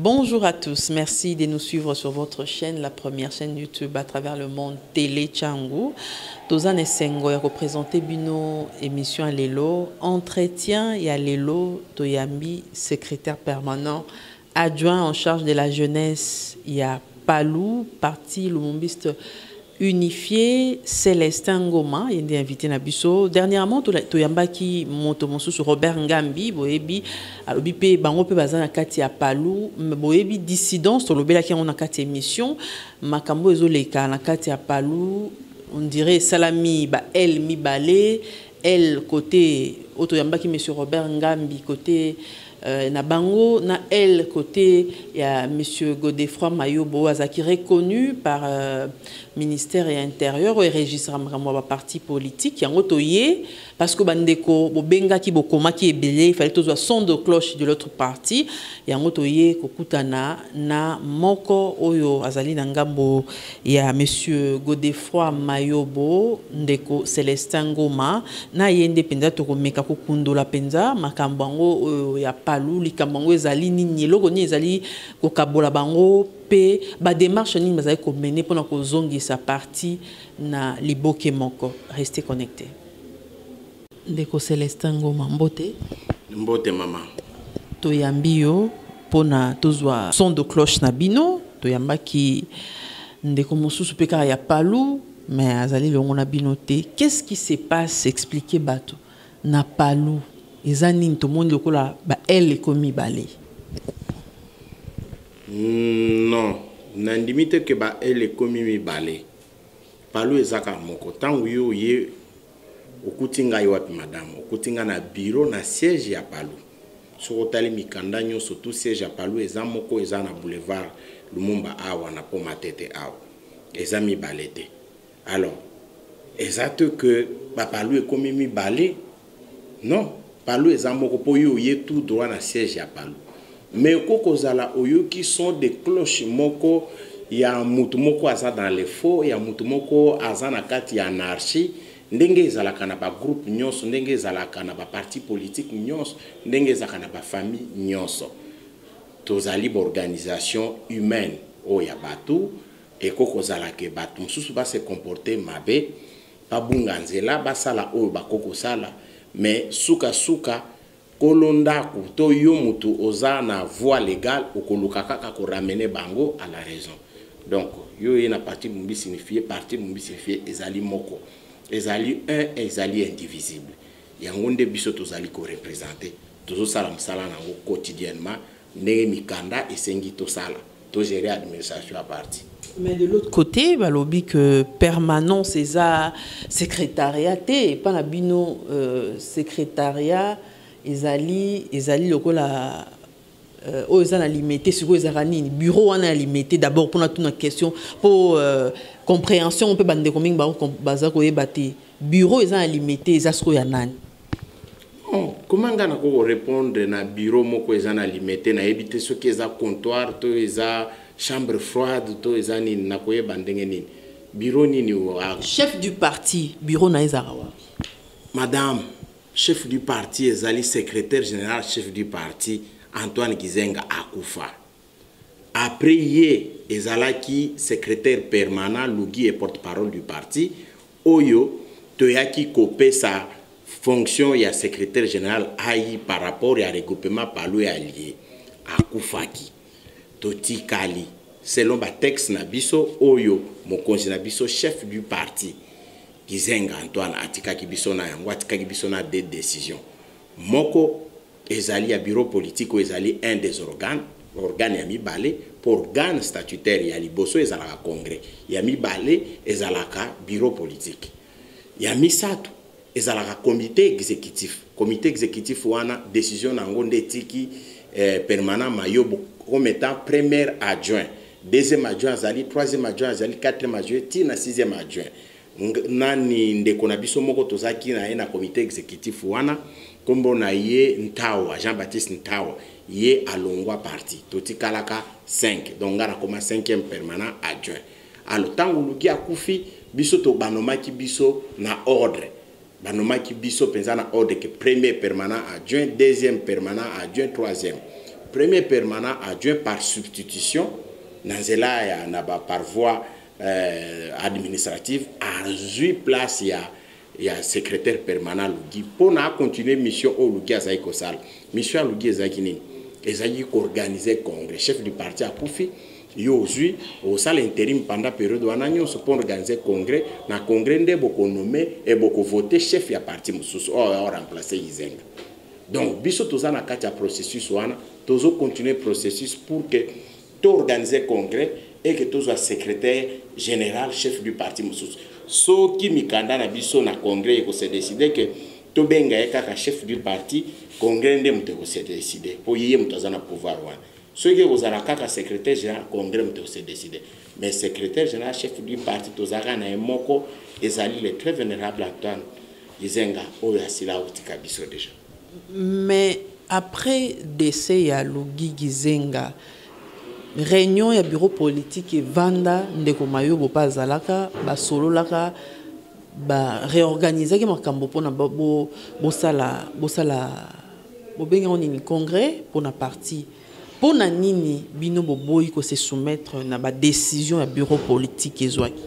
Bonjour à tous, merci de nous suivre sur votre chaîne, la première chaîne YouTube à travers le monde, Télé Tchangou. Tozan Essengo a représenté Bino émission à Lelo, entretien et à Lelo, Toyambi, secrétaire permanent, adjoint en charge de la jeunesse, il y a Palou, parti lumumbiste unifié, Célestin Ngoma, il est invité à Bisso. Dernièrement, Toyamba qui monte sur Robert Ngambi, Boebi, Alobipe, Bangope Bazan Kati à Palou, Boebi dissidence, Tolobela qui on a Kati émission, Makambo Ezoleka, na Kati à Palou, on dirait Salami, elle mi balé, elle côté, Otoyamba qui met sur Robert Ngambi, côté. Na bango na elle côté il y a monsieur Godefroy Mayobo qui reconnu par ministère et intérieur et registre un parti politique yango toyé parce que bandeko bobenga ki bokoma ki ebele il fallait toujours son de cloche de l'autre parti yango toyé kokutana na moko oyo azali na ngambo ya monsieur Godefroy Mayobo ndeko Célestin Ngoma na yende penza to komeka kokundola penza makambo yango ya Palou likambango ezali nini loko ni ezali kokabola bango pe ba démarche ni bazali ko mener pendant ko zongi sa partie na liboke moko. Restez connectés. Ndeko Célestin Ngoma mbote mama toyambi yo pona tozwa son de cloche na bino toyamba ki ndeko mosusu pe kaka ya Palou mais azali longo na bino te. Qu'est-ce qui se passe? Expliquer bato na Palou ezani tout le monde lokola ba elle komi balé. Non, nandimite que ba elle komi mi balé. Palou ezaka moko tangu yo ye okutinga yo wapi madame okutinga na bureau na siège ya Palou. Sokotali mikanda nyo surtout siège ya Palou eza moko eza na boulevard Lumumba awa na poma tete awa. Eza mi balete. Alors, exact que ba Palou e komi mi balé? Non. Palou eza moko po yo ye tout droit na siège ya Palou. Mais koko zala oyo qui sont des cloches moko ya mutu moko aza dans les faux ya mutu moko aza na kati ya anarchie ndenge ezalaka na ba groupe nyonso ndenge ezalaka na ba parti politique nyonso ndenge ezalaka na ba famille nyonso tozali ba organisation humaine o ya bato et koko zala ke bato mususu ba se comporter mabe pa bunga nzela ba sala oyo ba koko sala mais suka kolondaku to yo mutu oza na voie légale okoluka kaka ko ramener bango à la raison. Donc yo na parti mumbi signifié parti mumbi signifié ezali moko ezali un ezali indivisible yango nde biso tozali ko représenter tozo sala msala nango quotidiennement ndenge mikanda esengi to sala to gérer administration à parti. Mais de l'autre côté, balobi que permanent César secrétariat et pas la bino secrétariat ezali lokola ozana limité sur ezarani bureau on a limité d'abord pour toute une question pour compréhension on peut bande combien baza ko ebate bureau ezana limité ezasko ya nani. Comment ngana ko répondre na bureau moko ezana limité na ebité ce qui est comptoir to eza chambre froide to ezani na koyeba ndenge nini bureau nini wa chef du parti bureau na ezarawa madame chef du parti ezali secrétaire général chef du parti Antoine Gizenga akufa après ye ezalaki secrétaire permanent Lugi et porte-parole du parti oyo toyaki kopesa fonction ya secrétaire général ayi par rapport ya regroupement Palou ya allié akufaki Toti Kali, selon ba texte na biso oyo mokonzi na biso chef du parti Gizenga Antoine atika ki biso na yango atika ki biso na des décisions moko ezali ya bureau politique ou ezali un des organes ya mibale pour organe statutaire ya liboso ezalaka congrès ya mibale ezalaka bureau politique ya misato ezalaka comité exécutif wana décision nango ndetiki permanent Mayobo comme étant premier adjoint, deuxième adjoint azali, troisième adjoint azali, quatrième adjoint, tina sixième adjoint. Nani ndeko na biso moko tozaki na na comité exécutif wana kombo na ye Ntawa Jean-Baptiste Ntawa ye alongwa parti toti kalaka 5 donc ngana koma 5e permanent adjoint. Alors tangu luki akufi biso to banomaki biso na ordre banomaki biso penza na ordre que premier permanent adjoint, deuxième permanent adjoint, troisième. premier permanent adjoint par substitution nanzela ya na ba par voie administrative a 8 places ya secrétaire permanent Lugi pour na continuer mission au Lugi azai kosala mission Lugi ezaki nini ezaki organiser congrès chef du parti a kufi yo ozui au salle intérim pendant période wana nyonso pour organiser congrès na congrès nde boko nommé et boko voter chef ya parti mususu o remplacer Izenga. Donc biso toza na kati ya processus wana tozo continuer processus pour que to organiser congrès et que tozo secrétaire général chef du parti mususu so ki mikanda na biso na congrès ko se décider que to benga kaka chef du parti congrès nde mute ko se décider pour yeye mutaza na pouvoir wana so ki ozala kaka secrétaire général congrès mute ko se décider mais secrétaire général chef du parti tozaka na moko ezali le très vénérable Antoine Izenga oyo asila utika biso déjà. Mais après décès ya Lugi Izenga, réunion ya bureau politique et vanda ndeko mayobo bazalaka ba solo laka ba réorganiser ke makambo pona bo sala benga nini congrès pona parti pona nini bino boboyi ko se soumettre na ba décision ya bureau politique ezwaki.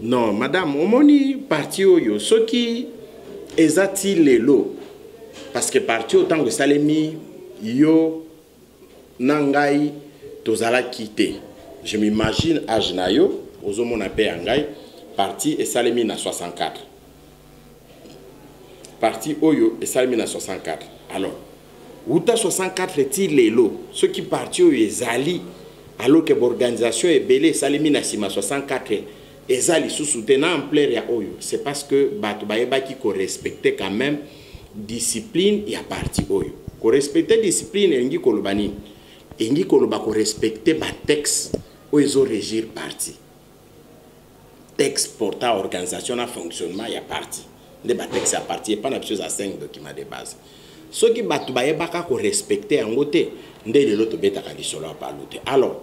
Non madame omoni parti oyo soki ezati lelo parce que parti autant que salemi yo nangai tozala quitté. Je m'imagine à Jnayo, aux hommes on Angai, parti et salemi na 64. Parti Oyo et salemi na 64. Alors, Outa 64 est-il les lots? Ceux qui partent Oyo Zali, alors que l'organisation est belée, salemi na sima 64 et Zali sous soutenant en plein ya Oyo. C'est parce que Batubaeba qui respectait quand même discipline et à parti Oyo. Ko respecter discipline et ngi kolobani. Et nous avons respecté le texte où ils ont régir parti. Texte portant organisation et fonctionnement, il y a parti. Le texte à parti, il n'y a pas de chose à 5 documents de base. Ce qui ont respecté en côté, alors,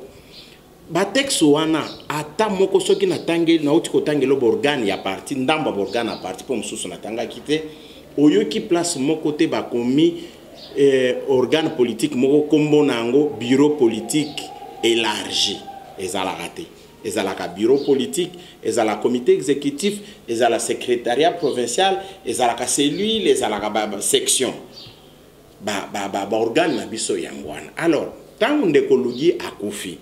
le texte wana ata moko soki na tangi na uti ko tangi lo organe ya parti ndamba organe à parti pour mususu na tanga kité oyo ki place moko te ba komi organe politique moko kombo nango bureau politique élargi ezalaka bureau politique ezalaka comité exécutif ezalaka secrétariat provincial ezalaka cellule ezalaka section organe na biso yangwana. Alors tango ndeko Lugi akufi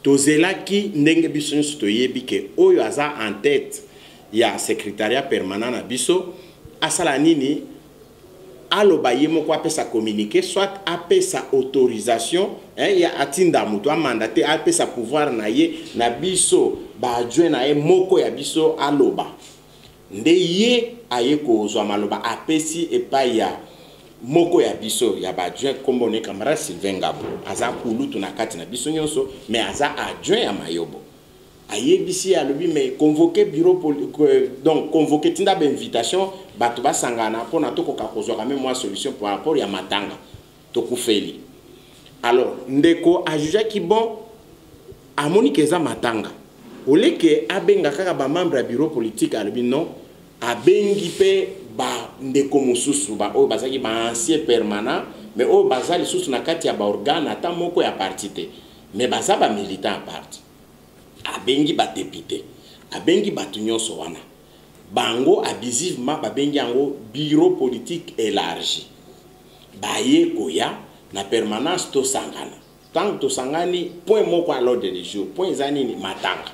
tozelaki ndenge biso nyonso toyebi ke oyo aza en tête ya secrétariat permanent na biso asala nini aloba ye moko apesa communiquer soit apesa autorisation ya atinda mutu amandate apesa pouvoir na ye na biso ba adjoint na ye moko ya biso aloba nde ye aye kozwa maloba apesi epai ya moko ya biso ya ba adjoint kombo ne camarade Sylvain Ngabo aza kulutu na kati na biso nyonso mais aza adjoint ya Mayobo aye bisi alobi mais convoquer bureau donc convoquer tinda ba invitation bato basangana pona to koka kozwa même moi solution par rapport ya matanga to kufeli. Alors ndeko ajuja ki bon amoni keza matanga oleke abenga kaka ba membre ya bureau politique alobi non abengi pe ba ndeko mususu ba o bazaki ba ancien permanent mais o bazali susu na kati ya ba organe ata moko ya parti te mais baza ba militant à parti abengi ba député abengi batu nyonso wana bango abusivement babengi yango bureau politique élargi baye koya na permanence to sangana tant to sangani point moko à l'ordre du jour point zani ni matanga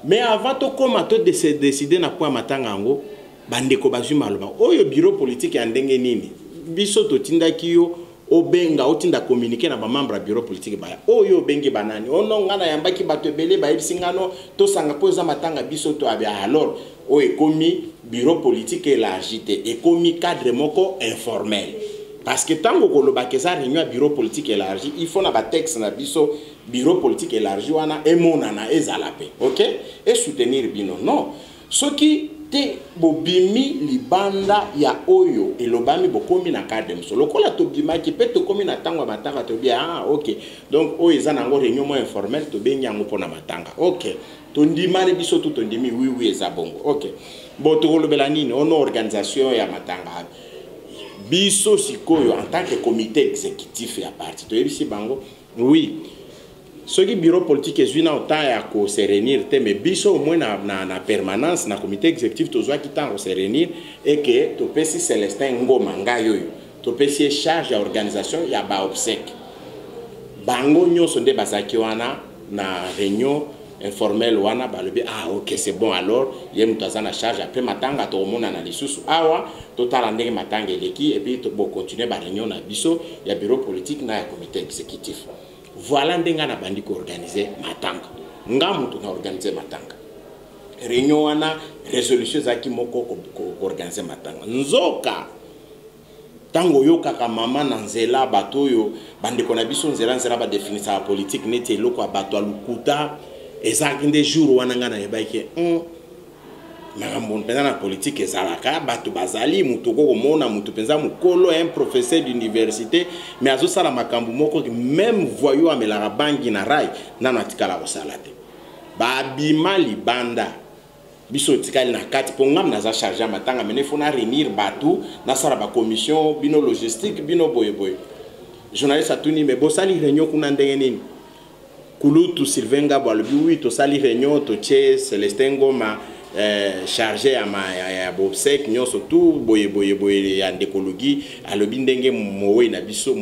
mais avant to koma to décider na point matanga yango bandeko bazwi maloba oyo bureau politique ya ndenge nini biso to tindaki yo obenga otinda communiquer na ba membre bureau politique ba oyo bengi banani ono ngana yambaki bato ebele ba ebisingano to sanga poza matanga biso to abia. Alors o ekomi bureau politique élargi te ekomi cadre moko informel parce que tango koloba ke za réunion bureau politique élargi il faut na ba texte na biso bureau politique élargi wana emonana ezalape OK et soutenir bino non soki te bobimi libanda ya oyo elobami bokomi na cadre mso lokola to bima ki pe to komi na tango matanga to bien OK donc oyo eza nango réunion mo informel to bengi yango pona matanga OK to ndimali biso to ndimi oui eza bongo OK bo to kolobela nini ono organisation ya matanga biso sikoyo en tant que comité exécutif ya parti to yebisi bango oui ce qui bureau politique est une autant ya ko se réunir te mais biso au moins na permanence na comité exécutif to zwa kitango se réunir et que to pesi Célestin Ngoma ngayo to pesi charge ya organisation ya ba obsèque bango nyonso nde bazaki wana na réunion informel wana balobi ah ok c'est bon alors yé mutaza na charge après matanga to mona na lisusu awa totala ndenge matanga eleki et puis to bo continuer ba réunion na biso ya bureau politique na ya comité exécutif voilà ndenga na bandi ko organiser matanga ngamu to na organiser matanga réunion wana résolution zaki moko ko organiser matanga nzoka tango yo kaka mama na nzela bato yo bandi ko na biso nzela ba définir la politique neti eloko ya bato alukuta ezaki nde jour wana nga na yebaki makambo mpenza na politique ezalaka bato bazali mutu komona mutu mpenza mukolo un professeur d'université mais azosala makambo moko même voyou amelaka bangi na rai nano atikala kosala te babima libanda biso tikali na kati po ngam naza charge matanga mene fona réunir bato nasala ba commission bino logistique bino boyeboye journaliste atuni mais bosali réunion kuna ndenge nini Kulutu Sylvain Ngabo alobi oui to sali réunion to tche Célestin Ngoma chargé ya bobsek nyonso tout boye ya ndekologi alobi ndenge mowe na biso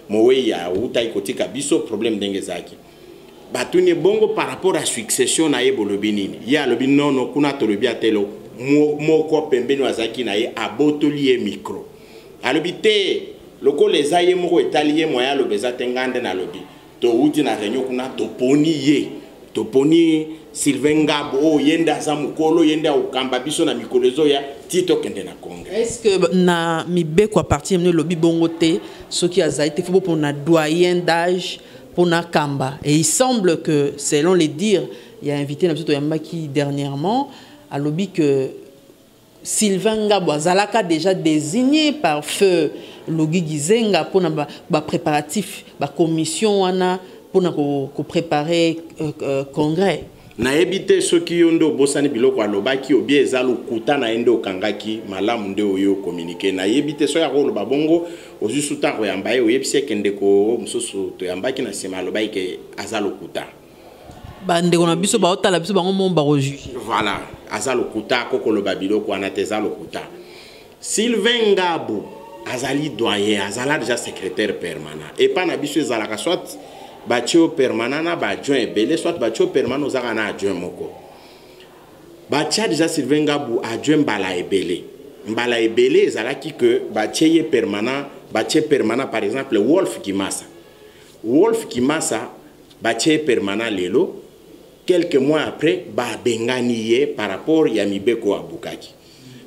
mowe ya utai kotika biso problème ndenge zaki batuni bongo par rapport à succession na ye bolobi nini ya alobi non kuna tolobi atelo moko pembeni wazaki na ye abotoli ye micro alobi te loko les aye moko etali ye moya lobeza tengande na lobi to uti na réunion kuna to poni Sylvain Ngabo yenda za mukolo yenda okamba biso na mikolezo ya tito kende na congrès. Est-ce que na mibe kwa parti mne lobi bongo te ce qui a zaité faut pour na doyen d'âge pour na kamba et il semble que selon les dires il y a invité na biso Yambaki dernièrement à lobby que Sylvain Ngabo Zalaka déjà désigné par feu Logi Gizenga pour na préparatif ba commission wana pour na ko préparer congrès na ebité ceux qui yondo bosani biloko alobaki obi ezalo kuta na endo kangaki malamu nde oyo communiquer na ebité so ya rolo babongo ozusu tango yambaye oyebise kende ko mususu to yambaki na sima alobaki ke azalo kuta bande kona biso ba otala biso bango momba roju voilà azalo kuta kokolo babilo ko anatezalo kuta Sylvain Ngabo azali doyen azala déjà secrétaire permanent et pas na biso ezalaka soit batio permanent na ba adjoint belé soit batio permanent ozaka na adjoint moko batia déjà Sylvain Ngabo adjoint mbala ebele ezalaki que batie permanent par exemple Wolf Kimasa batie permanent lelo quelques mois après ba bengani par rapport ya mibeko abukaki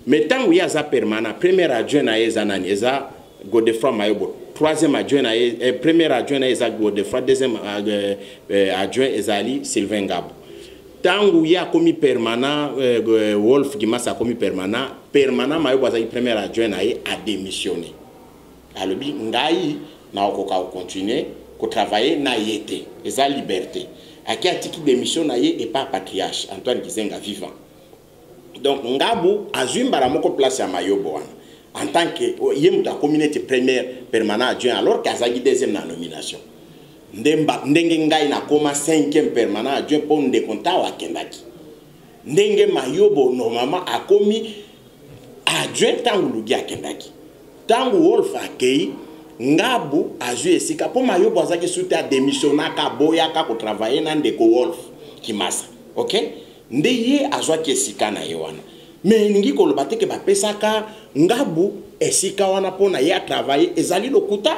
mais tant où il y a ça permanent premier adjoint na ezanani eza Godefroid Mayobo troisième adjoint na premier adjoint na eza Godefroid deuxième adjoint ezali Sylvain Ngabo tant où il y a commis permanent Wolf Kimasa commis permanent Mayobo azali premier adjoint na a démissionné alobi ngai na okoka continuer ko travailler na yete eza liberté aki atiki démission na ye et pas patriarche Antoine Gizenga vivant. Donc Ngabo azumbara moko place ya Mayobo en tant que yemuta communauté première permanent adjoint alors qu'azagi deuxième na nomination. Ndenge ngai na koma 5e permanent adjoint pour nde konta wa kendaki. Ndenge Mayobo normalement a commis adjoint tangu lugi akendaki. Tangu Wolf akei Ngabo azu esika po Mayobo azaki soute a démissionnaka boyaka ko travailler na ndeko Wolf Kimasa. OK? Ndeye azwa kesika na yewana mais ningi ko lobate ke bapesaka Ngabo esika wana pona ya travailler ezali lokuta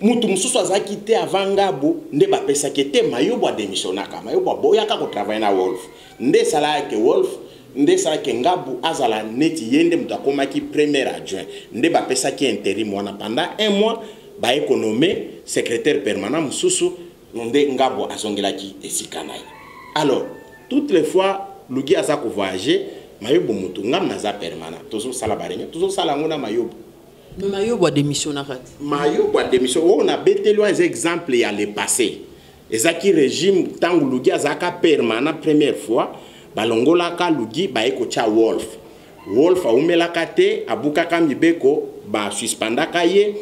mutu mususu azaki te avant Ngabo nde bapesaka te Mayobo a démissionnaka Mayobo boyaka ko travailler na Wolf nde sala ke Wolf nde sala ke Ngabo azala neti yende mutu akomaki premier adjoint nde bapesaki intérim wana pendant 1 mois ba économé secrétaire permanent mususu nde Ngabo azongelaki esika na ye. Alors toutes les fois Lugi aza ko voyager Mayobo mutu ngam naza permanent toujours sala barenyo toujours sala ngona Mayobo mais Mayobo a démissionné Mayobo a démissionné on a betelo des exemples ya le passé ezaki régime tangu Lugi azaka permanent première fois balongola ka Lugi ba eko cha Wolf a umelaka te abukaka mibeko ba suspendaka ye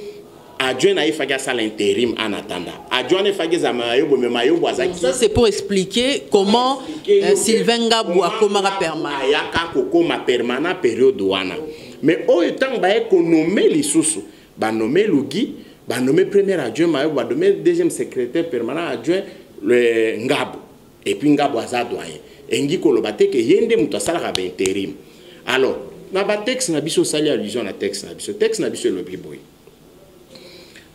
adjoint na ifaki asala intérim en attendant adjoint ne faki za mayobo me mayobo azaki. Ça c'est pour expliquer comment Sylvain Ngabou a komaka permanent ayaka kokoma permanent période wana mais oyo tang ba économie lisusu ba nommé Lugi ba nommé premier adjoint mayobo ba nommé deuxième secrétaire permanent adjoint le Ngabou et puis Ngabou aza doyen engi koloba te ke yende muto asala ka intérim. Alors na ba texte na biso sali allusion na texte na biso le biboy.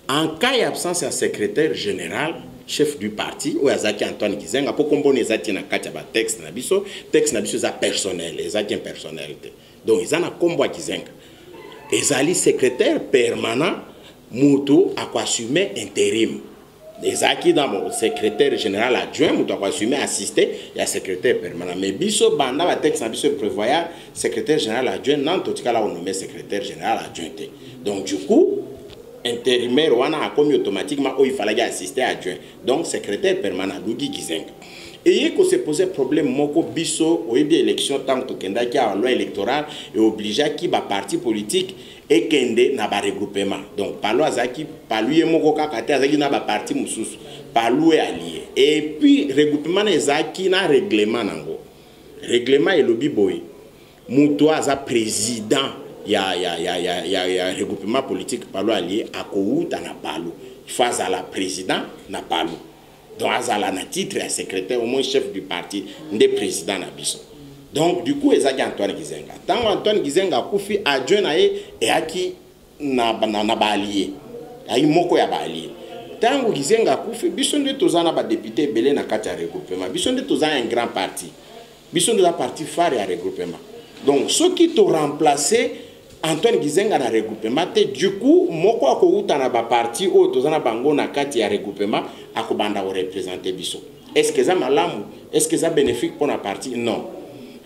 En cas d'absence de secrétaire général, chef du parti, ou Azaki Antoine Gizenga, pour qu'on ait zati na katia ba texte na biso za personnel, ezaki personnalité. Donc ils en a combo Gizenga. Ezali secrétaire permanent, muto a assumer intérim. Ezaki dans mon secrétaire général adjoint, muto a assumer assister, il y a secrétaire permanent. Mais biso banda ba texte na biso prévoyant secrétaire général adjoint, non tout cas là on nomme secrétaire général adjoint. Donc du coup intérimaire wana a commis automatiquement où il fallait assister adjoint donc secrétaire permanent Lugi Gizenga et il ko se poser problème moko biso au bien élection tant que kenda ki a loi électorale et obligé ki ba parti politique et kende na ba regroupement donc palo azaki palu moko kaka te azaki na ba parti mususu palu allié et puis regroupement ezaki na règlement nango règlement et lobby boy muto aza président il y a regroupement politique palo allié à Kouta na palo face à la président na palo donc à la titre et secrétaire au moins chef du parti des présidents na biso donc du coup ezaki Antoine Gizenga tant Antoine Gizenga kufi adjoint na et aki na ba allié ay moko ya ba allié tant Gizenga kufi biso nde tozana ba député belé na kati ya regroupement biso nde tozana un grand parti biso nde la parti phare ya regroupement donc ceux qui t'ont remplacé Antoine Gizenga na regroupement te du coup moko akouta na ba parti o tozana bango na kati ya regroupement akobanda o représenter biso est-ce que ça malamu est-ce que ça bénéfique pour la partie non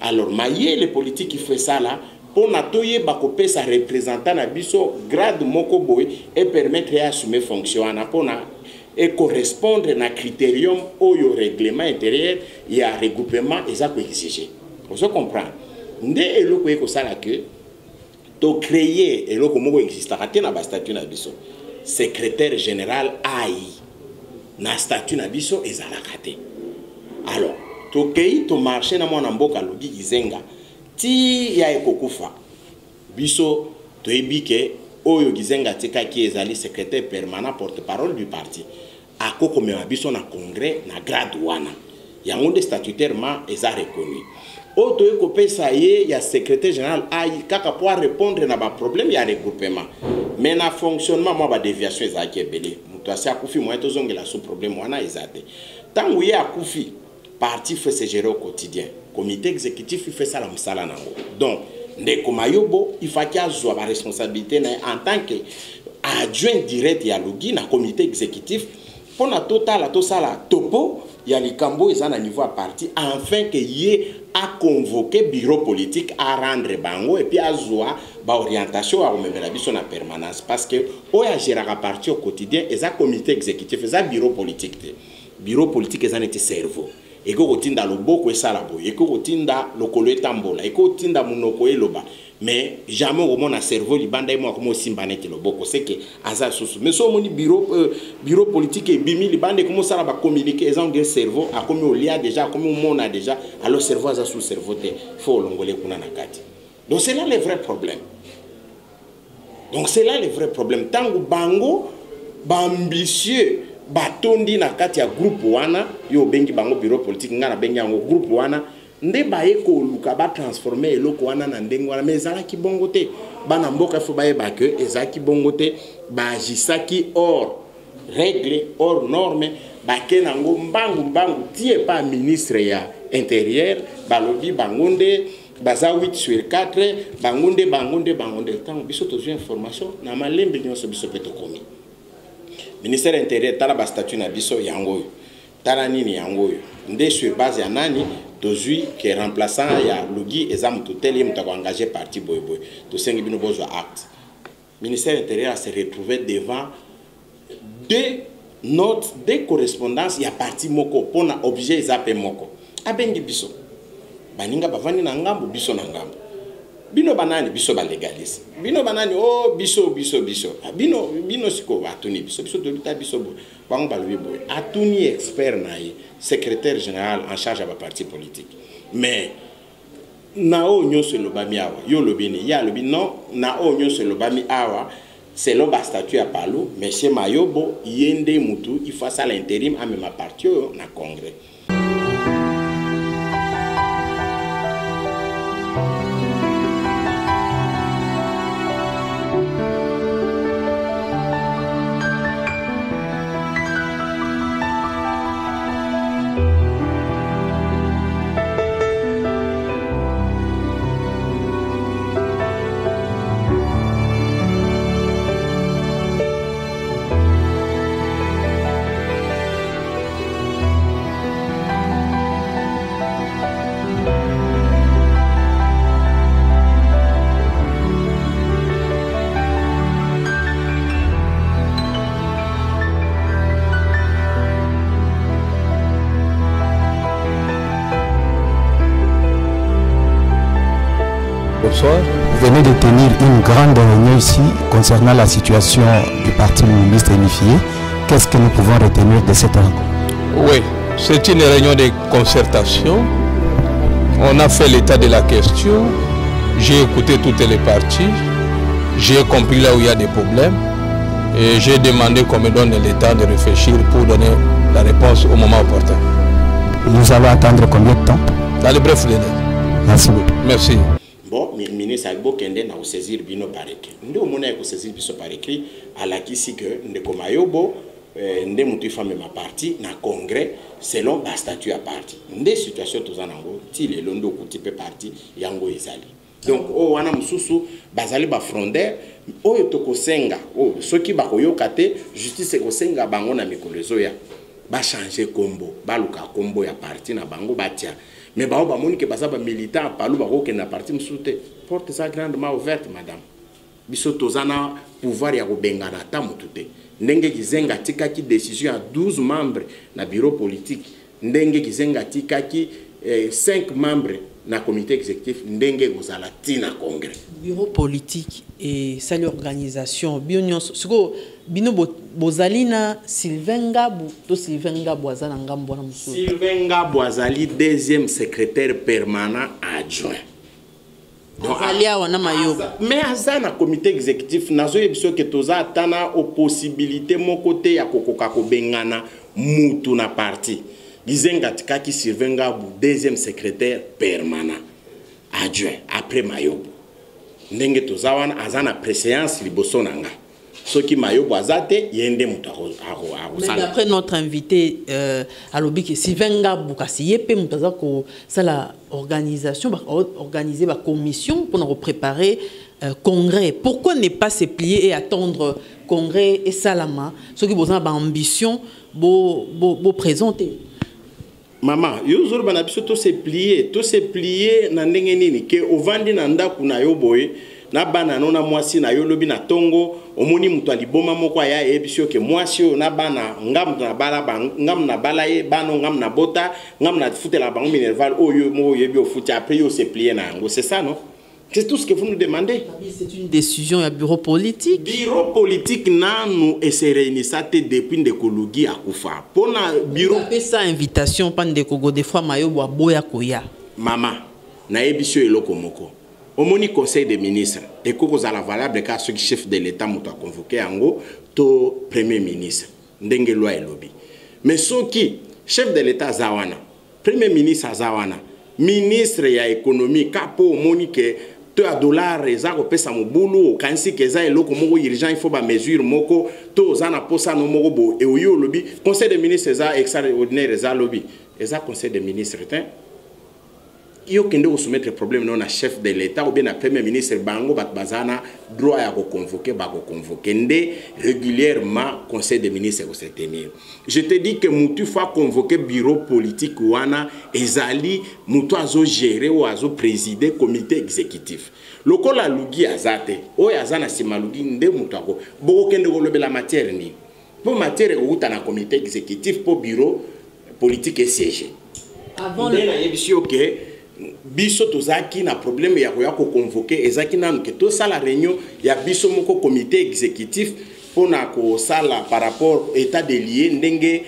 alors maye les politiques qui fait ça là pour na toye bakopé sa représentant na biso grade moko boy et permettre à assumer fonction na pona et correspondre na critérium au règlement intérieur il y a regroupement et ça peut exiger vous comprenez ndé eloko eko sala que to créer et le comment existe na ba statut na biso secrétaire général AI na statut na biso ezala kate alors to kei to marché na mwana mboka Lugi Gizenga ti ya ekokufa biso to ebike oyo Gizenga tika ki ezali secrétaire permanent porte-parole du parti akoko me biso na congrès na grade wana ya monde statutairement eza reconnu auto ekopesa ye ya secrétaire général ai kaka pour répondre na ba problème ya regroupement mais na fonctionnement moi ba déviation ezaki ebele muto asi akufi moi to zongela sous problème wana ezate tangu ye akufi parti fait se gérer au quotidien comité exécutif il fait ça la msala nango donc ndeko mayobo il faut qu'il azwa ba responsabilité na en tant que adjoint direct ya Lugi na comité exécutif pour na total to sala topo ya likambo ezana niveau à parti afin que yé a convoqué bureau politique à rendre bango et puis à zoa ba orientation à omemela biso na permanence parce que oya gérera parti au quotidien et ça comité exécutif et ça bureau politique ezana été cerveau et ko kotinda loboko esala boye et ko kotinda lokolo etambola et ko kotinda munoko eloba mais jamais au monde a cerveau libanda et moi comme simba neti loboko c'est que aza susu mais so moni bureau politique et bimi libanda comme ça va communiquer ils ont un cerveau a comme au lia déjà comme au monde a déjà alors cerveau aza sous cerveau te faut longole kuna na kati donc c'est là le vrai problème tango bango ambitieux batondi na kati ya groupe wana yo bengi bango bureau politique ngana bengi yango groupe wana nde baye ko luka ba transformer eloko wana na ndengo wana mais ezala ki bongo te bana mboka fo baye ba que ezaki bongo te ba agisaki hors règle hors norme ba ke nango mbangu tie pas ministre ya intérieur balobi bangonde baza 8/4 bangonde tant biso tozo information na malembe nyonso biso peto komi ministère intérieur tala ba statut na biso yango tala nini yango nde sur base ya nani tozui que remplaçant ya Lugi ezam tuteli mutako engagé parti boy to sengi bino bozo acte ministère intérieur s'est retrouvé devant deux notes de correspondance ya parti moko pona objet zape moko abengi biso baninga bavani na ngambo biso na ngambo bino banani biso ba légaliste bino banani oh biso bino siko atuni biso to bita biso bango balobi boy atuni expert naï secrétaire général en charge de la parti politique mais na o nyonso lobami awa yo lobini ya lobi non na o nyonso lobami awa selon ba statut à Palu monsieur Mayobo yende mutu il faut ça l'intérim à même parti na congrès. Bonsoir. Vous venez de tenir une grande réunion ici concernant la situation du Parti communiste unifié. Qu'est-ce que nous pouvons retenir de cette rencontre? Oui, c'est une réunion de concertation. On a fait l'état de la question. J'ai écouté toutes les parties. J'ai compris là où il y a des problèmes. Et j'ai demandé qu'on me donne le temps de réfléchir pour donner la réponse au moment opportun. Nous allons attendre combien de temps? Dans le bref délai. Merci beaucoup. Merci. Bon, ministre Agbo Kende na saisir bino par écrit. Nde omona ko saisir biso par écrit ala kisi que ndeko Mayobo nde mutu femme ma parti na congrès selon ba statut à parti. Nde situation tozanango ti le londo kuti pe parti yango ezali. Donc o wana mususu bazali ba frondeur oyo tokosenga o soki ba koyoka te justice kosenga bango na mikolo ezoya ba changer kombo ba luka kombo ya parti na bango batia. Mais bah on va montrer que bazaba militant Palu ba ko na parti msute porte ça grandement ouverte madame biso tozana pouvoir ya kobengana ta mutute ndenge kizenga tika ki décision à 12 membres na bureau politique ndenge kizenga tika ki 5 membres na comité exécutif ndenge kozala tina congrès bureau politique et ça l'organisation bionion siko bino bozalina Sylvain Ngabou to Sylvain Ngabou azana ngambo na musu Sylvain Ngabou azali deuxième secrétaire permanent adjoint donc alia wana Mayobo mais azana comité exécutif nazo yebiso ke toza tana aux possibilités mon côté ya kokoka ko bengana mutu na parti Gizenga tikaki Sylvain Ngabou deuxième secrétaire permanent adjoint après Mayobo ndenge toza wana azana préséance liboso nanga soki Mayobo azate yende mutu mais d'après notre invité alobi que Sylvain Ngabou kasi yepe mutaza ko sala organisation organiser la commission pour préparer congrès. Pourquoi ne pas se plier et attendre congrès et salama ceux qui besoin d'ambition beau présenter. Maman, yo zoro bana biso to se plier na ndenge nini ke ovandi na ndaku na yo boye na bana no na mwasi na yo lobi na tongo omoni mutu aliboma moko ya ebisio ke mwasi o na bana ngam na bala ngam na bala ye bano ngam na bota ngam na futela bango minerval oyo mo yebi o futi après yo se plier na ngo c'est ça non? C'est tout ce que vous nous demandez. C'est une décision à bureau politique. Bureau politique n'a nous et se réunissait depuis Ndekologi à Koufa. Pour na bureau. Vous ça invitation pas Ndekogo des fois Mayobo à Boya Koya. Maman, na ebisio eloko moko. Au moni conseil des ministres, et koko za la valable car ce chef de l'État m'a convoqué ango to premier ministre ndenge loi elobi. Mais soki chef de l'État zawana, premier ministre zawana, ministre ya économie kapo moni ke to a dollar ezako pesa mobulu kansi keza eloko moko urgent il faut ba mesure moko to zana posa no moko bo e oyo lobi conseil des ministres za extraordinaire za lobi eza conseil des ministres yo kende ko soumettre problème non na chef de l'État ou bien na premier ministre bango bat bazana droit ya ko convoquer ba ko convoquer ndé régulièrement conseil des ministres ko se tenir. Je te dis que mutu fa convoquer bureau politique wana ezali mutu azo gérer ou azo présider comité exécutif. Lokola lugi azate o yazana simalugi ndé mutu ako boko kende ko lobela matière ni. Pour matière ko uta na comité exécutif pour bureau politique et siège. Avant le yebisi OK biso tozaki na problème ya koya ko convoquer ezaki nanu ke to sala réunion ya biso moko comité exécutif pona ko sala par rapport état des lieux ndenge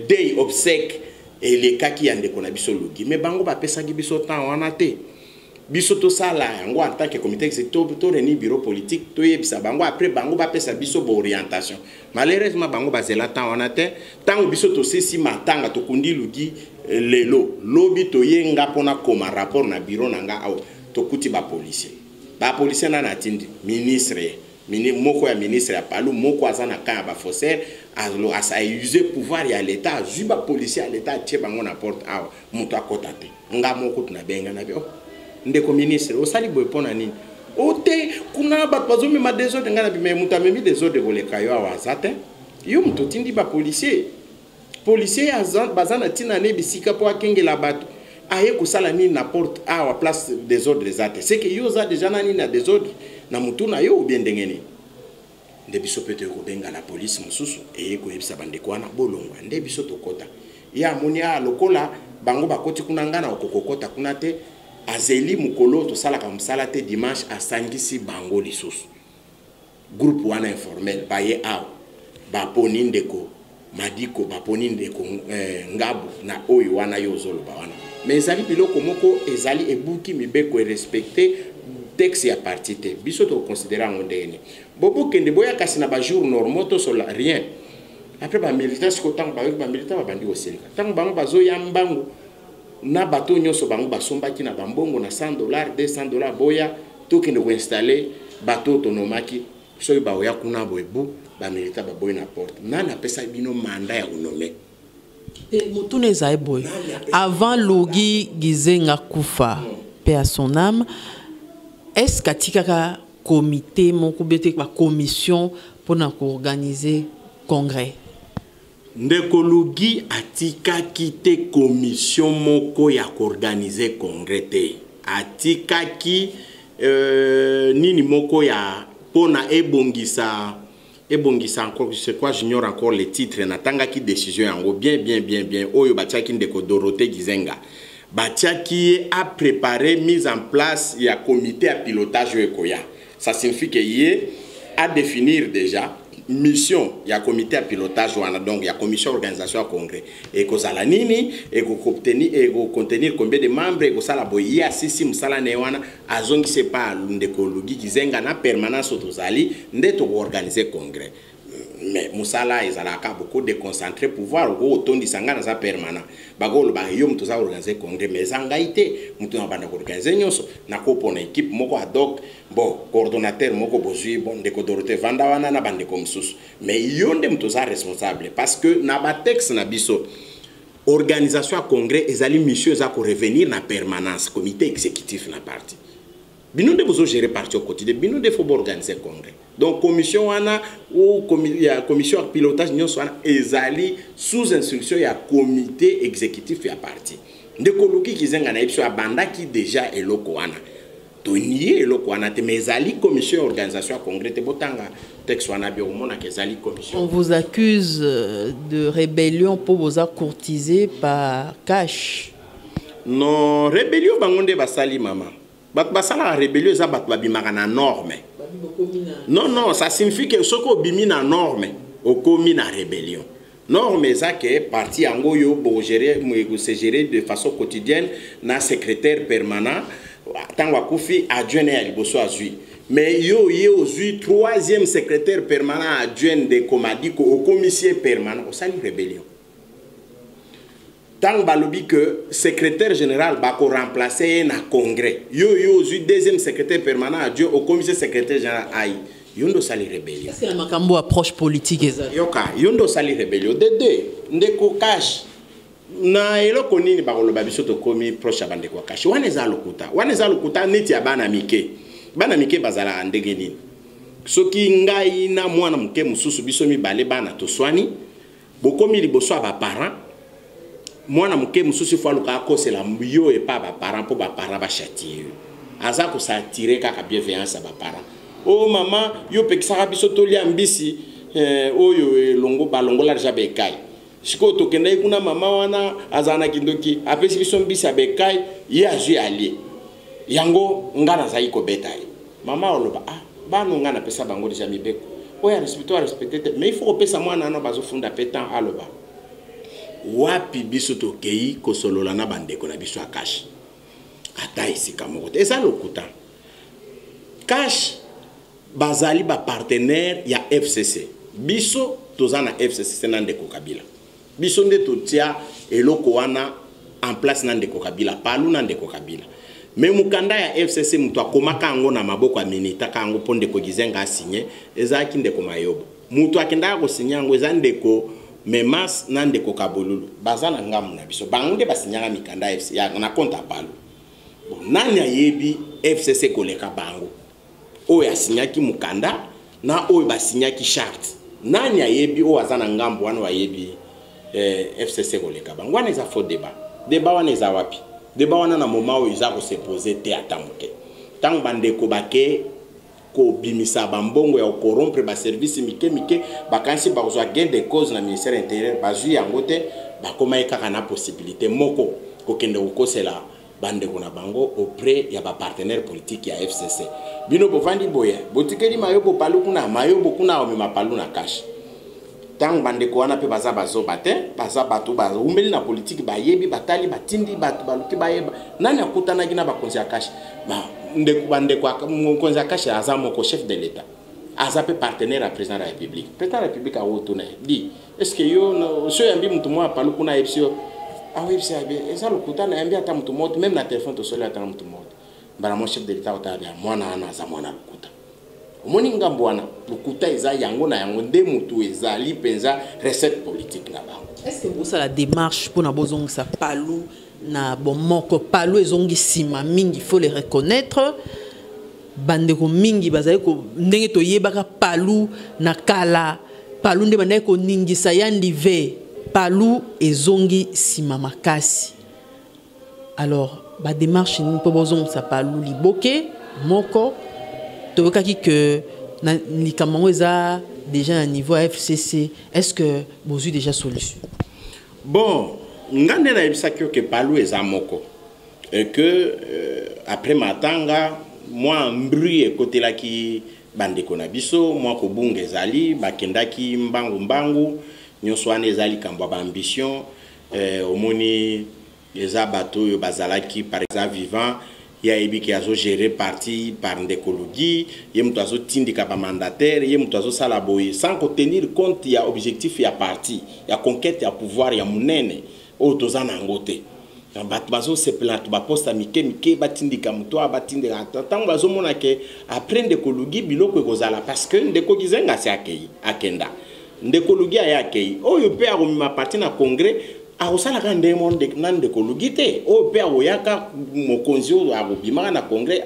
day obsèque et les cas qui yande kona biso logi mais bango ba pesa gi biso temps wana te biso to sala yango en tant que comité exécutif to reni bureau politique to yebisa bango après bango ba pesa biso bo orientation malheureusement bango ba zela temps wana te tant biso to sisi matanga to kundi logi lelo lobi to yenga pona koma rapport na bureau nanga aw to kuti ba policier na natindi ministre moko ya ministre ya palu moko azana ka ba faussaire alo asa user pouvoir ya l'état juba policier à l'état tie bango na porte aw muto akota te nga moko tuna benga na bio ndeko ministre o sali boy pona nini ote kuna ba bazomi ma désordre ngana bi mais muta memi désordre voleka yo awazate yo muto tindi ba policier bazana tina ne bisika po akengela bato aye kusala nini na porte awa place des ordres zate c'est que yo za déjà nani na des ordres na mutuna yo bien ndengeni nde biso pete ko benga la police mususu eye ko yebisa bande kwana bolongwa nde biso tokota ya monia lokola bango bakoti kuna ngana okokota kuna te azeli mukolo to sala ka musala te dimanche asangisi bango lisusu groupe wana informel baye aw baponi ndeko madiko baponi ndeko ngabu na oyo wana yo zolo ba wana mais ezali biloko moko ezali ebuki mibeko respecter texte ya parti te biso to considérer ngondeni bobo kende boya kasi na ba jour normaux to sola rien après ba militaire ko tang ba militaire ba bandi oselika tang bango bazo yambango na bato nyoso bango basombaki na bambongo na $100 $200 boya to kende ko installer bato autonomaki so ba oya kuna boebu ba militaire ba boy na porte nana pesa bino mandat ya unome Mutune Zaiboy, avant Logi Gizenga Kufa, paix à son âme, est-ce qu'il y a un comité, une commission pour organiser le congrès? Ndeko Logi atika kite commission moko ya organiser congrès te. Atika ki nini moko ya pona ebongisa encore, c'est quoi, j'ignore encore les titres, natanga ki décision yango bien oyo batiaki ndeko Dorothée Gizenga batiaki a préparé mise en place ya comité à pilotage ekoya. Ça signifie que yé à définir déjà mission ya comité à pilotage wana donc ya commission organisation à congrès et ko sala nini et ko contenir combien de membres et ko sala boyi asisi musala ne wana azongi c'est pas ndeko Logi Gizenga na permanence autozali ndeto organiser congrès mais musala ezalaka beaucoup de concentrer pouvoir go otondi sangana za permanent bagolo ba yo mtu za organiser congrès mais zangaité mtu na banda organiser nyoso na ko pona équipe moko ad hoc bon coordonnateur moko bozui bon ndeko Dorothée vanda wana na bande comme sous mais yonde mtu za responsable parce que na ba texte na biso organisation à congrès ezali mission za ko revenir na permanence comité exécutif na parti bino de besoin gérer parti au quotidien bino de faut organiser congrès donc commission wana ou commission de pilotage nyonso wana ezali sous instruction ya comité exécutif ya parti ndeko Logi Gizenga na ipso abanda ki déjà eloko wana tonier eloko wana te mais ezali commission organisation à congrès te botanga texte wana bi omona ke ezali commission. On vous accuse de rébellion pour vous courtiser par cash. Non, rébellion bangonde basali mama. Basala rébellion za bat babimaka na norme. Non, ça signifie que ce qu'on bimi na norme, au commis na rébellion. Norme ça que parti ango yo bo gérer de façon quotidienne na secrétaire permanent tangwa kufi adjoint ya liboso azui. Mais yo ozui troisième secrétaire permanent adjoint de Komadiko au commissaire permanent au sali rébellion. Tant balobi que secrétaire général bako remplacer na congrès yo ozui deuxième secrétaire permanent adjoint au commissaire secrétaire général aïe yondo sali rébellion. C'est un makambo approche politique exact. Yoka yondo sali rébellion de ndeko cash na eloko nini bakoloba biso to komi proche bande kwa cash waneza lokuta neti ya bana mike bazala ndenge nini soki ngai na mwana muke mususu biso mibale bana toswani bokomi liboso ba parents mwana muke mususu fwa luka akosela yo e pa ba parents po ba parents ba châtier aza ko s'attirer kaka bienveillance ba parents oh maman yo pekisa biso tolia mbisi oyo longo balongo la jabe kai siko tokenda kuna mama wana azana kindoki apesi biso mbisa bekai ye azui ali yango ngana za iko betai mama oloba bano ngana pesa bango deja mibeko oya respecter mais il faut pesa mwana na bazo funda petan aloba wapi biso tokei kosolola na bandeko na biso akashi ata isika moko eza lokuta cash bazali ba partenaire ya FCC biso tozana FCC na ndeko Kabila biso nde totia eloko wana en place na ndeko Kabila palu na ndeko Kabila mais mukanda ya FCC mutu akomaka yango na maboko ya minita kango po ndeko Gizenga asigné ezaki ndeko Mayobo mutu akenda ko signer yango eza ndeko Memas na ndeko Kabolulu bazana ngamu na biso bango nde basinyanga mikanda ya FCC ya na konta palu nani ayebi FCC koleka bango oyo asinyaki mukanda na oyo basinyaki charte nani ayebi o azana ngambo wana ayebi FCC koleka bango wana eza faux débat wana eza wapi débat wana na moment où ils a se poser te atamuke tant bandeko bake ko bimisa bambongo ya corrompre ba service mike bakansi ba kozwa gain de cause na ministère intérieur bazui yango te bakoma ekaka na possibilité moko kokende kokosela bandeko na bango auprès ya ba partenaire politique ya FCC bino bovandi boye botikeli Mayobo palu kuna Mayobo kuna omema palu na cash tant bandeko wana pe baza bazoba te baza bato ba umeli na politique bayebi batali batindi bato baluki bayeba nani akutana gina bakonzi ya cash ba ndeko bandeko akonzi ya cash aza moko chef de l'état aza pe partenaire à président de la République président de la République a wotuna di est-ce que yo no so yambi mtu mwa palu kuna epsio oui, c'est bien. Et ça, le coup, on a bien à tout monde, même la téléphone, tout seul, à tout le monde. Bah, mon chef de l'État, on a bien, moi, na za moi na le coup. Moninga mbwana, le coup, ils a yango na yango demutu ezali penza recette politique na ba. Est-ce que vous ça la démarche pour na bozong sa palu na bon moko palu ezongi sima mingi, il faut les reconnaître. Bandeko mingi bazali ko ndenge to yebaka palu na kala palu nde bandeko ko ningisa yandi ve. Palu ezongi sima makasi. Alors, ba démarche ni po bozong sa palu liboke moko tobekaki que na likamango eza déjà à niveau FCC. Est-ce que vous avez déjà solution? Bon, ngande na ebisaki que palu eza moko et que après matanga moi mbri côté là qui bandeko na biso moi ko bunga ezali bakendaki mbangu nyonso wana ezali kambo ba ambition omoni eza bato yo bazalaki par exemple vivant ya ebiki azo gérer parti par ndekologi ye mutu azo tindika ba mandataire ye mutu azo sala boye sans tenir compte ya objectif ya parti ya conquête ya pouvoir ya munene o tozana ngote bato bazo se plainte ba posta mike batindika mutu abatindika tant bazo mona ke après ndekologi biloko ekozala parce que ndeko Gizenga se akenda ndekologi ayake oyo pe akomima parti na congrès akosala ka ndemo ndekologi te oyo pe akoyaka mokonzi oyo akobimaka na congrès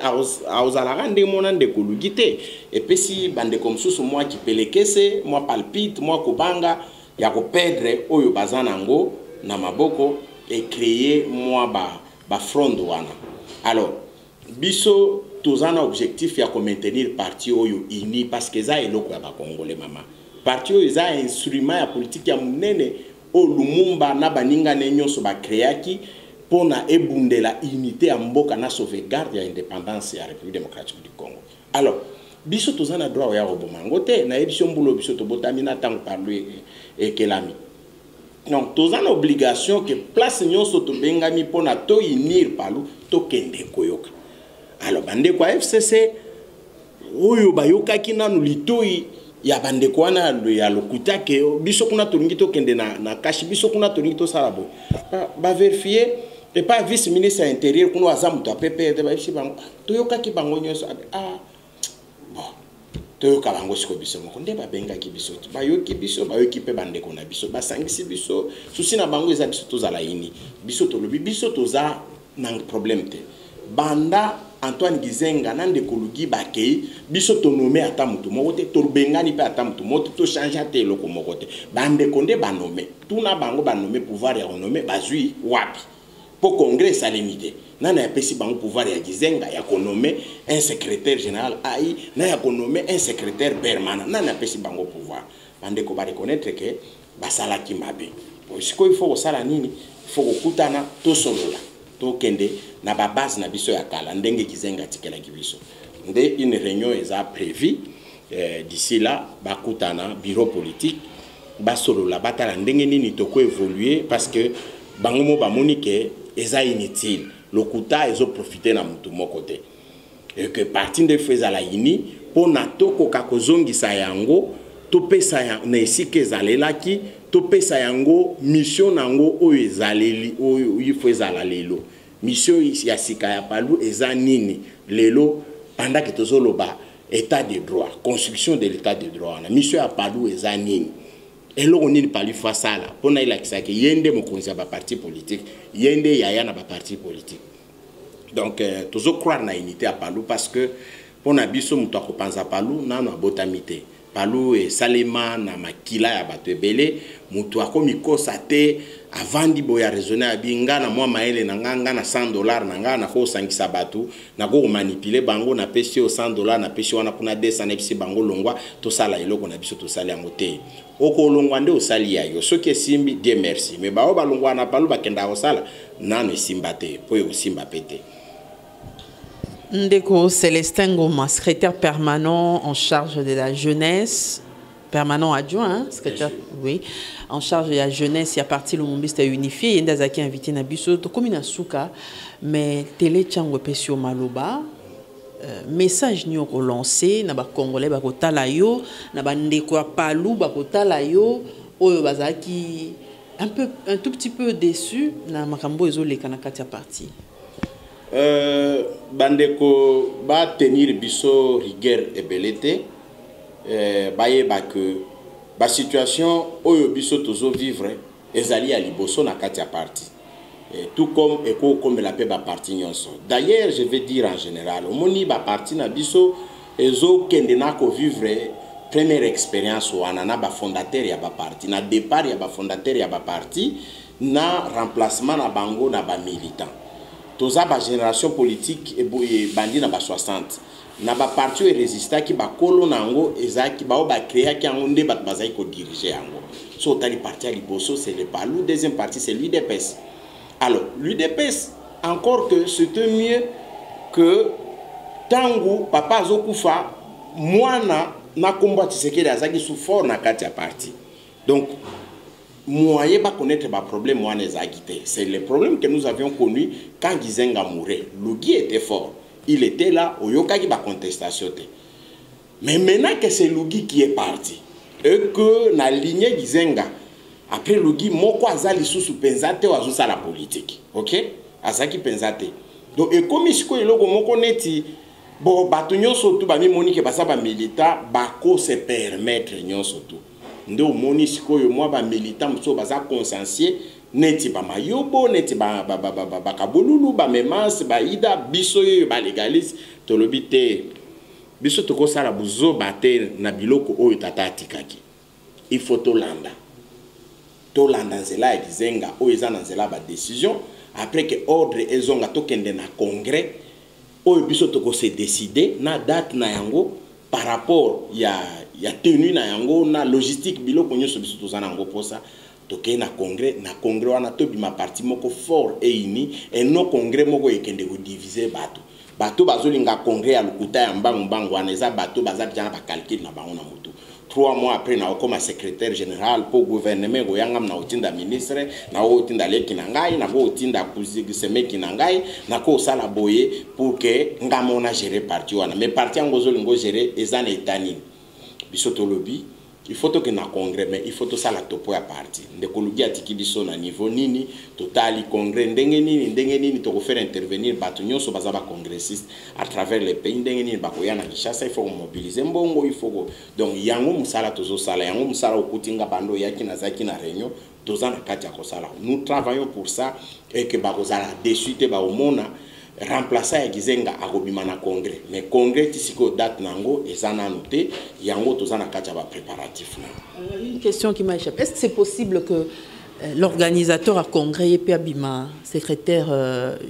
akozala ka ndemo ndekologi te epesi bandeko mosusu mwa kipelekese mwa palpite mwa kobanga ya koperdre oyo baza nango na maboko et créer mwa ba front wana. Alors biso tozana objectif ya ko maintenir parti oyo uni parce que za eloko ya ba congolais mama parti oyo eza instrument ya politique ya munene o Lumumba na baninga nyonso ba créaki pona ebundela unité ya mboka na sauvegarde ya indépendance ya République démocratique du Congo. Alors biso tozana droit ya robomango te na ebisio mbulo biso tobotami na tango parler et kelami. Donc tozana obligation que place nyonso to bengami pona to unir palu to kende koyoka. Alors bande kwa FCC oyo bayokaki nanu litoi ya bande kwa na ya lokuta ke biso kuna tolingi to kende na kashi biso kuna tolingi to salabo ba vérifier et pas vice ministre intérieur kuna azamu to PP de ba ici bango toyokaki bango nyonso bon toyoka bango siko biso moko nde babengaki biso bayoki biso bayoki pe bandeko na biso basangisi biso susi na bango eza biso tozala ini biso tolobi biso toza na problème te banda Antoine Gizenga na ndekologi bakei biso to nommer ata mutu moko te to bengani pe ata mutu moko to changer te loko moko te bandeko nde ba nommer tuna bango ba nommer pouvoir ya nommer bazui wapi pour congrès ça limité nana ya pesi bango pouvoir ya Gizenga ya ko nommer un secrétaire général AI na ya ko nommer un secrétaire permanent nana ya pesi bango pouvoir bandeko ba reconnaître que basala ki mabe il faut que ça il faut que kutana to solola to kende na ba base na biso ya kala ndenge kizenga tikela kibiso nde une réunion est prévue d'ici là ba kutana bureau politique ba solola batala ndenge nini to ko évoluer parce que bangomo ba monique eza inutile lokuta ezo profiter na mutu mokote et que partie de feza la ini pour na to ko kakozongisa yango to pesa ya na esike zalelaki to pesa yango mission nango oyo ezaleli oyo ifo ezala lelo mission ya sika ya palu eza nini lelo pendant que tozoloba état de droit construction de l'état de droit na mission ya palu eza nini eloko nini palu fa sala pona ila kisake yende mokonzi ba parti politique yende yaya na ba parti politique donc tozo croire na unité à palu parce que pona biso muto akopanza palu nano abotamité palu et salema na makila ya bato ebele mutu akomi kosa te avandi boya raisonner abinga na mwa maele na nganga na $100 na ngana ko sangisa bato na ko manipuler bango na pesi o $100 na pesi wana kuna 200 na pesi bango longwa to sala eloko na biso to sala yango te oko longwa nde osali ya yo soki simbi Dieu merci mais ba o balongwa na palu bakenda ko sala nano simba te po yo simba pete. Ndeko Célestin Ngoma, secrétaire permanent en charge de la jeunesse, permanent adjoint, hein, secrétaire, oui, en charge de la jeunesse, il y a parti le Mombiste unifié, il y a des qui invité Nabiso, comme une souka, mais télé Tchango Pesio Maloba, message nous relancé, na ba Congolais ba kotala yo, na ba ndeko palu ba kotala yo, oyo bazaki un tout petit peu déçu, na makambo ezo le kanakati parti. Bandeko ba tenir biso rigueur et belete baye ba que ba situation oyo biso tozo vivre ezali à liboso na kati ya parti tout comme eko comme la paix ba parti nyonso. D'ailleurs je vais dire en général omoni ba parti na biso ezo kende na ko vivre première expérience wana na ba fondateur ya ba parti na départ ya ba fondateur ya ba parti na remplacement na bango na ba militant. Toza ba génération politique et bandi na ba 60 na ba parti résistant qui ba kolo nango ezaki ba ba créer ki ngonde bat bazai ko diriger yango so tali parti à liboso c'est le Palou, deuxième parti c'est l'UDPS. Alors l'UDPS encore que c'était mieux que tangu papa zokufa mwana na combat Tshisekedi azaki sous fort na kati ya parti donc moyen pas connaître les problèmes moi les agité. C'est le problème que nous avions connu quand Gizenga mourait. Lugui était fort. Il était là au yoka qui va contestation. Mais maintenant que c'est Lugui qui est parti et que na lignée Gizenga après Lugui moko azali sous penzate ou azusa la politique. OK? Azaki penzate. Donc et comme isko eloko moko neti bon batunyo surtout ba mi monique basa ba milita bako se permettre nyon surtout. Nde omoni sikoyo mwa ba militant mso baza consensier neti ba mayobo neti ba kabolulu ba memans ba ida biso yo ba legaliste tolobi te biso toko sala buzo bate na biloko oyo tata atikaki il faut to landa nzela ya Gizenga oyo eza na nzela ba décision après que ordre ezonga to kende na congrès oyo biso toko se décider na date na yango par rapport ya tenu na yango na logistique biloko nyonso biso tozana yango posa toke na congrès wana to bima parti moko fort et uni et no congrès moko ekende ko diviser bato bazolinga congrès ya lokuta ya mbangu wana eza bato bazali jana ba calcul na bango na mutu 3 mois après na comme secrétaire général pour gouvernement go yangam na otinda ministre na otinda leki na ngai na go otinda kuzigi semeki na ngai na ko sala boye pour que ngamona gérer parti wana mais parti ngozo lingo gérer ezana etani bisoto lobby il faut que na congrès mais il faut to sala topo ya parti ndeko lugi atiki biso na niveau nini totali congrès ndenge nini to ko faire intervenir bato nyonso bazaba congressiste à travers les pays ndenge nini bakoya na Kinshasa il faut mobiliser mbongo il faut donc yango musala tozo sala yango musala okutinga bando yaki na zaki na réunion tozana kati ya kosala nous travaillons pour ça et que bakozala dessus te ba omona remplaçant ya Gizenga akobima na congrès mais congrès tisiko date nango ezana noté yango tozana kati ba préparatif na. Une question qui m'a échappé, est-ce que c'est possible que l'organisateur à congrès et abima secrétaire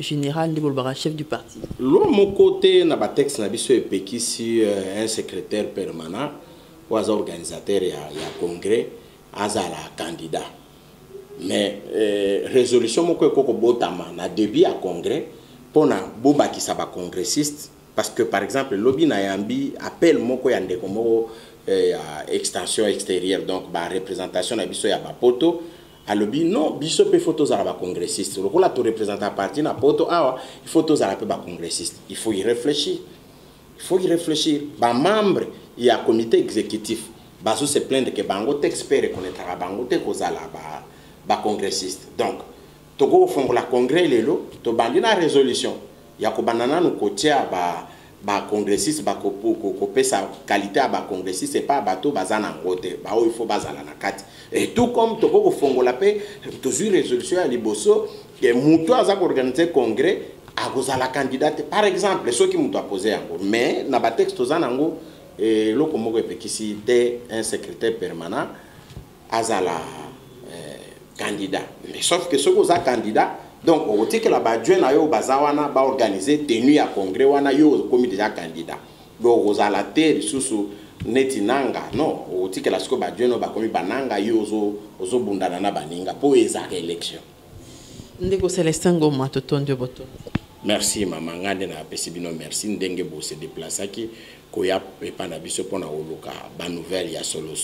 général de Bolbara chef du parti mon côté na ba texte na biso epekisi un secrétaire permanent ou az organisateur ya congrès azala candidat mais résolution moko ko botama na début à congrès pona boba ki saba congressiste parce que par exemple lobby na yambi appel moko ya ndeko moko extension extérieure donc ba représentation na biso ya ba poto à lobby non biso pe photos à ba congressiste lokola to représenter parti na poto awa il faut tous à la pe ba congressiste il faut y réfléchir. Il faut y réfléchir. Ba membre il y a comité exécutif bazo se plaindre que bango t'expert reconnaître bango te kozala ba congressiste donc toko fongo la congrès lelo to bandi na résolution ya ko banana no kotia ba congressiste ba ko pesa qualité ba congressiste c'est pas bato bazana ngote ba il faut bazala na kati et tout comme toko fongo la paix toujours résolution ya liboso que muto aza ko organiser congrès a la candidate par exemple ceux qui m'ont posé encore mais na ba texte zanango et loko moko epekisi te un secrétaire permanent azala candidat mais sauf que ce que za candidat donc au titre la ba joindre na yo bazawana ba organiser tenue à congrès wana yo comme déjà candidat donc ozala te susu neti nanga non au titre la ce que ba joindre ba komi bananga yo ozo bundana na baninga po ezaka élection ndeko Célestin Ngoma totonde boto. Merci maman ngande na pesibino merci ndenge bo se déplacer ki koya epana biso pona oluka ba nouvelle ya solo